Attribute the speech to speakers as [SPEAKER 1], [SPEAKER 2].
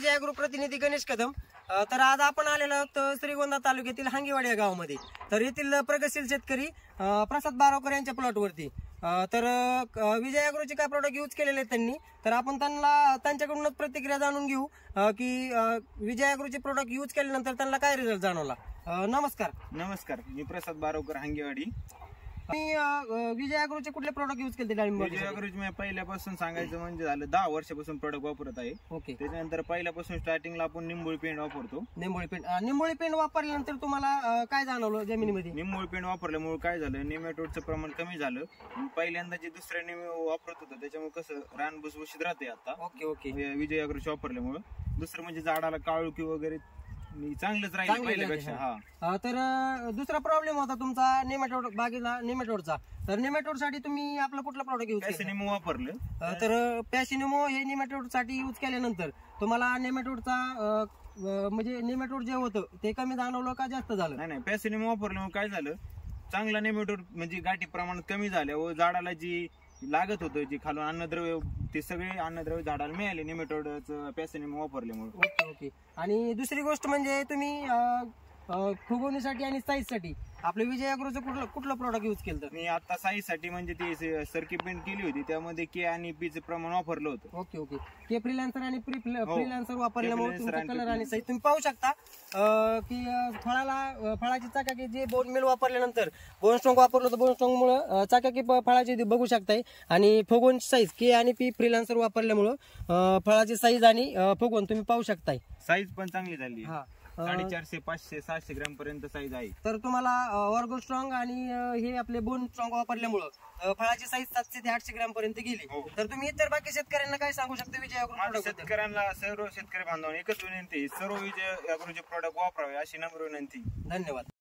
[SPEAKER 1] विजय agro प्रतिनिधी गणेश कदम। तर आज आपण आलेलो आहोत श्रीगोंदा तालुक्यातील हांगीवाडी या गावामध्ये। तर येथील प्रगतशील शेतकरी प्रसाद बारावकर यांच्या प्लॉटवरती तर विजय ॲग्रोचे काय प्रोडक्ट यूज केलेले आहेत त्यांनी। तर आपण त्यांच्याकडूनच प्रतिक्रिया जाणून घेऊ की विजय ॲग्रोचे प्रोडक्ट यूज केल्यानंतर त्यांना काय रिझल्ट जाणवला। नमस्कार।
[SPEAKER 2] नमस्कार, मी प्रसाद बारावकर हांगीवाडी।
[SPEAKER 1] मी विजय ॲग्रोचे कुठले प्रोडक्ट यूज केले डाळिंब?
[SPEAKER 2] विजय ॲग्रोचे मी पहिल्यापासून सांगायचं म्हणजे झालं 10 वर्षापासून प्रोडक्ट वापरत आहे।
[SPEAKER 1] ओके।
[SPEAKER 2] त्याच्यानंतर पहिल्यापासून स्टार्टिंगला आपण निंबोळी पेंट वापरतो।
[SPEAKER 1] निंबोळी पेंट वापरल्यानंतर तुम्हाला काय जाणवलं जमिनीमध्ये?
[SPEAKER 2] निंबोळी पेंट वापरल्यामुळे काय झालं, नेमॅटोडचं प्रमाण कमी झालं। पहिल्यांदा जे दुसऱ्या वापरत होतं त्याच्यामुळे कसं रान भुसभुशीत राहते आता।
[SPEAKER 1] Okay okay.
[SPEAKER 2] विजय ॲग्रोचे वापरल्यामुळे दुसरं म्हणजे झाडाला काळुकी वगैरे चांगलंच राहील पहिल्यापेक्षा।
[SPEAKER 1] तर दुसरा प्रॉब्लेम होता तुमचा नेमॅटोड बागेला नेमॅटोडचा। तर नेमॅटोड साठी तुम्ही आपलं कुठलं प्रोडक्ट यूज केलं?
[SPEAKER 2] पॅसिनिमो वापरलं।
[SPEAKER 1] तर पॅसिनिमो हे नेमॅटोड साठी यूज केल्यानंतर तुम्हाला नेमॅटोडचा म्हणजे नेमॅटोड जे होतं ते कमी जाणवलं का जास्त झालं?
[SPEAKER 2] नाही, पॅसिनिमो वापरल्यामुळे काय झालं, चांगला नेमॅटोड म्हणजे गाठी प्रमाणात कमी झाल्या व झाडाला जी लागत होतं, जी खालून अन्नद्रव्य ते सगळे अन्नद्रव्य झाडाला मिळाले नेमॅटोडचं पॅसिनिमो वापरल्यामुळे।
[SPEAKER 1] Okay okay. आणि दुसरी गोष्ट म्हणजे तुम्ही फुगवणीसाठी आणि साईज साठी आपलं विजय ॲग्रोचं कुठलं प्रोडक्ट यूज केलं?
[SPEAKER 2] मी आता साईज साठी म्हणजे ती सर्की पेंट केली होती, त्यामध्ये के आणि पी चे प्रमाण वापरलं होतं।
[SPEAKER 1] Okay okay. के फ्रीलान्सर आणि फ्रीलान्सर वापरल्यामुळे तुमचा कलर आणि साईज तुम्ही पाहू शकता की फळाची चाकाकी जे बोन मिल वापरल्यानंतर बोन स्ट्रॉंग वापरलं तर बोन स्ट्रॉंग मुळे चाकाकी फळाची बघू शकताय। आणि फुगवण साईज के आणि पी फ्रीलान्सर वापरल्यामुळे फळाची साईज आणि फुगवण तुम्ही पाहू शकताय।
[SPEAKER 2] साईज पण चांगली झाली, 450, 500, 700 ग्रॅम पर्यंत साईज आहे।
[SPEAKER 1] तर तुम्हाला ऑर्गो स्ट्रॉंग आणि हे आपले बोन स्ट्रॉंग वापरल्यामुळे फळाची साईज 700 ते 800 ग्रॅम पर्यंत गेली। तर तुम्ही इतर बाकी शेतकऱ्यांना काय सांगू शकता विजय ॲग्रो?
[SPEAKER 2] शेतकऱ्यांना, सर्व शेतकरी बांधवांना एकच विनंती, सर्व विजय ॲग्रोचे प्रोडक्ट वापरावे अशी नम्र विनंती।
[SPEAKER 1] धन्यवाद।